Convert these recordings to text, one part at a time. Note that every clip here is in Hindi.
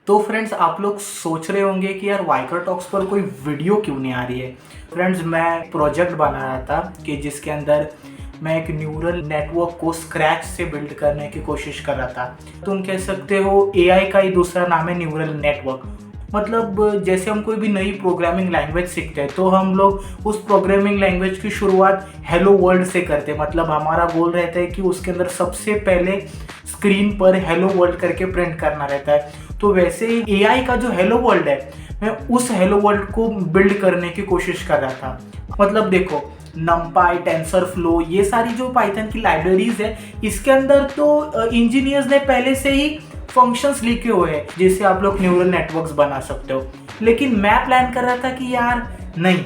तो फ्रेंड्स, आप लोग सोच रहे होंगे कि यार वाइकर टॉक्स पर कोई वीडियो क्यों नहीं आ रही है। फ्रेंड्स, मैं प्रोजेक्ट बना रहा था कि जिसके अंदर मैं एक न्यूरल नेटवर्क को स्क्रैच से बिल्ड करने की कोशिश कर रहा था। तुम कह सकते हो एआई का ही दूसरा नाम है न्यूरल नेटवर्क। मतलब जैसे हम कोई भी नई प्रोग्रामिंग लैंग्वेज सीखते हैं तो हम लोग उस प्रोग्रामिंग लैंग्वेज की शुरुआत हेलो वर्ल्ड से करते हैं। मतलब हमारा गोल रहता है कि उसके अंदर सबसे पहले स्क्रीन पर हेलो वर्ल्ड करके प्रिंट करना रहता है। तो वैसे ही एआई का जो हेलो वर्ल्ड है, मैं उस हेलो वर्ल्ड को बिल्ड करने की कोशिश कर रहा था। मतलब देखो, नमपाई, टेंसरफ्लो, ये सारी जो पाइथन की लाइब्रेरीज है, इसके अंदर तो इंजीनियर्स ने पहले से ही फंक्शंस लिखे हुए हैं जिससे आप लोग न्यूरल नेटवर्क्स बना सकते हो। लेकिन मैं प्लान कर रहा था कि यार नहीं,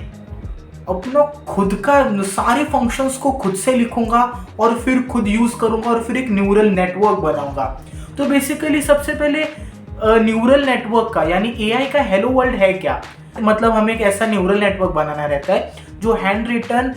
अपना खुद का सारे फंक्शंस को खुद से लिखूंगा और फिर खुद यूज करूंगा और फिर एक न्यूरल नेटवर्क बनाऊंगा। तो बेसिकली सबसे पहले न्यूरल नेटवर्क का यानी एआई का हेलो वर्ल्ड है क्या। मतलब हमें एक ऐसा न्यूरल नेटवर्क बनाना रहता है जो हैंड रिटन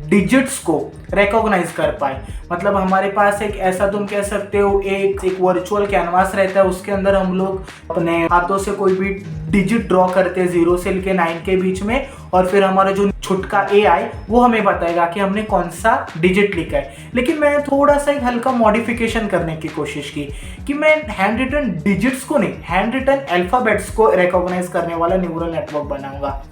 डिजिट्स को रिकॉग्नाइज कर पाए। मतलब हमारे पास एक ऐसा, तुम कह सकते हो, एक वर्चुअल कैनवास रहता है। उसके अंदर हम लोग अपने हाथों से कोई भी डिजिट ड्रॉ करते हैं 0 से लेके 9 के बीच में, और फिर हमारा जो छुटका एआई वो हमें बताएगा कि हमने कौन सा डिजिट लिखा है। लेकिन मैं थोड़ा सा एक हल्का मॉडिफिकेशन करने की कोशिश की कि मैं हैंड रिटन डिजिट्स को नहीं, हैंड रिटन अल्फाबेट्स को रिकॉग्नाइज करने वाला न्यूरल नेटवर्क बनाऊंगा।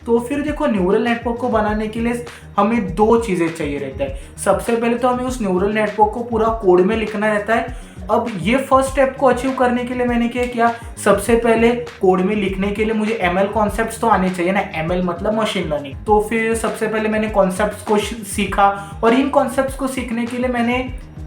तो फिर देखो, न्यूरल नेटवर्क को बनाने के लिए हमें दो चीज़ें चाहिए रहता है। सबसे पहले तो हमें उस न्यूरल नेटवर्क को पूरा कोड में लिखना रहता है। अब ये फर्स्ट स्टेप को अचीव करने के लिए मैंने क्या किया, सबसे पहले कोड में लिखने के लिए मुझे एमएल कॉन्सेप्ट्स तो आने चाहिए ना। एमएल मतलब मशीन लर्निंग। तो फिर सबसे पहले मैंने कॉन्सेप्ट्स को सीखा, और इन कॉन्सेप्ट्स को सीखने के लिए मैंने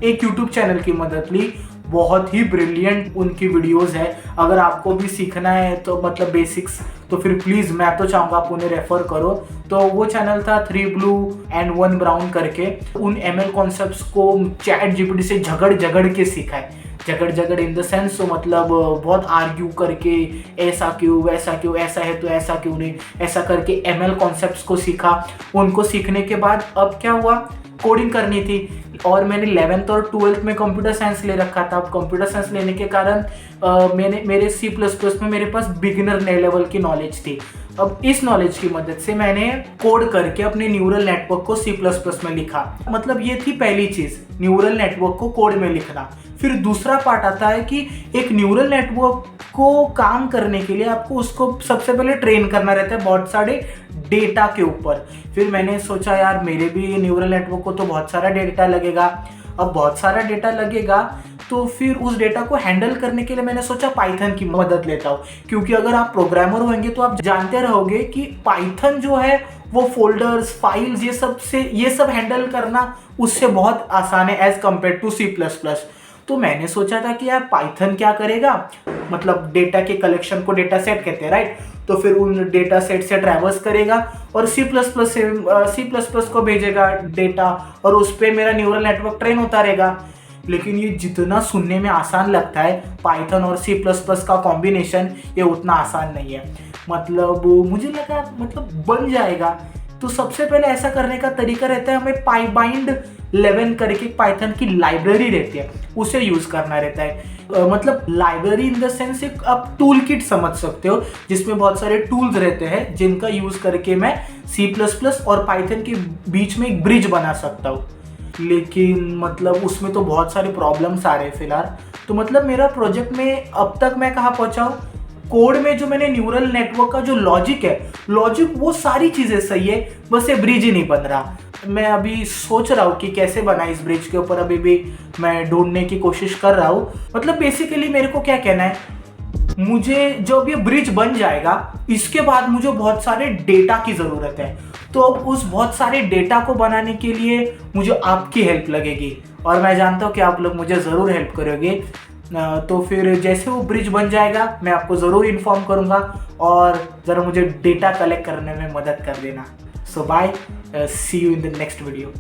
एक यूट्यूब चैनल की मदद ली। बहुत ही ब्रिलियंट उनकी वीडियोस है। अगर आपको भी सीखना है तो मतलब बेसिक्स, तो फिर प्लीज़ मैं तो चाहूँगा आप उन्हें रेफर करो। तो वो चैनल था 3 ब्लू एंड 1 ब्राउन करके। उन एमएल कॉन्सेप्ट्स को चैट जीपीटी से झगड़ झगड़ के सीखा है। झगड़ झगड़ इन द सेंस, तो मतलब बहुत आर्ग्यू करके, ऐसा क्यों, वैसा क्यों, ऐसा है तो ऐसा क्यों नहीं, ऐसा करके एमएल कॉन्सेप्ट्स को सीखा। उनको सीखने के बाद अब क्या हुआ, कोडिंग करनी थी। और मैंने 11th और 12th में कंप्यूटर साइंस ले रखा था। अब कंप्यूटर साइंस लेने के कारण मेरे C++ में मेरे पास बिगिनर लेवल की नॉलेज थी। अब इस नॉलेज की मदद से मैंने कोड करके अपने न्यूरल नेटवर्क को C++ में लिखा। मतलब ये थी पहली चीज़, न्यूरल नेटवर्क को कोड में लिखना। फिर दूसरा पार्ट आता है कि एक न्यूरल नेटवर्क को काम करने के लिए आपको उसको सबसे पहले ट्रेन करना रहता है बहुत सारे डेटा के ऊपर। फिर मैंने सोचा यार मेरे भी न्यूरल नेटवर्क को तो बहुत सारा डेटा लगेगा। अब बहुत सारा डेटा लगेगा तो फिर उस डेटा को हैंडल करने के लिए मैंने सोचा पाइथन की मदद लेता हूँ। क्योंकि अगर आप प्रोग्रामर होंगे तो आप जानते रहोगे कि पाइथन जो है वो फोल्डर्स, फाइल्स, ये सब हैंडल करना उससे बहुत आसान है एज कम्पेयर टू C++। तो मैंने सोचा था कि यार पाइथन क्या करेगा, मतलब डेटा के कलेक्शन को डेटा सेट कहते हैं, राइट। तो फिर उन डेटा सेट से ट्रैवर्स करेगा और C++ को भेजेगा डेटा, और उस पर मेरा न्यूरल नेटवर्क ट्रेन होता रहेगा। लेकिन ये जितना सुनने में आसान लगता है, पाइथन और C++ का कॉम्बिनेशन, ये उतना आसान नहीं है। मतलब मुझे लगा मतलब बन जाएगा। तो सबसे पहले ऐसा करने का तरीका रहता है, हमें पाइबाइंड 11 करके पाइथन की लाइब्रेरी रहती है, उसे यूज करना रहता है। मतलब लाइब्रेरी इन द सेंस एक आप टूल किट समझ सकते हो, जिसमें बहुत सारे टूल्स रहते हैं जिनका यूज करके मैं C++ और पाइथन के बीच में एक ब्रिज बना सकता हूँ। लेकिन मतलब उसमें तो बहुत सारे प्रॉब्लम्स आ रहे हैं फिलहाल। तो मतलब मेरा प्रोजेक्ट में अब तक मैं कहाँ पहुँचा हूँ, कोड में जो मैंने न्यूरल नेटवर्क का जो लॉजिक है, लॉजिक वो सारी चीज़ें सही है, बस ये ब्रिज ही नहीं बन रहा। मैं अभी सोच रहा हूँ कि कैसे बनाए इस ब्रिज के ऊपर, अभी भी मैं ढूंढने की कोशिश कर रहा हूँ। मतलब बेसिकली मेरे को क्या कहना है, मुझे जब ये ब्रिज बन जाएगा इसके बाद मुझे बहुत सारे डेटा की ज़रूरत है। तो अब उस बहुत सारे डेटा को बनाने के लिए मुझे आपकी हेल्प लगेगी, और मैं जानता हूँ कि आप लोग मुझे ज़रूर हेल्प करोगे। तो फिर जैसे वो ब्रिज बन जाएगा मैं आपको ज़रूर इन्फॉर्म करूँगा, और ज़रा मुझे डेटा कलेक्ट करने में मदद कर देना। So bye, see you in the next video.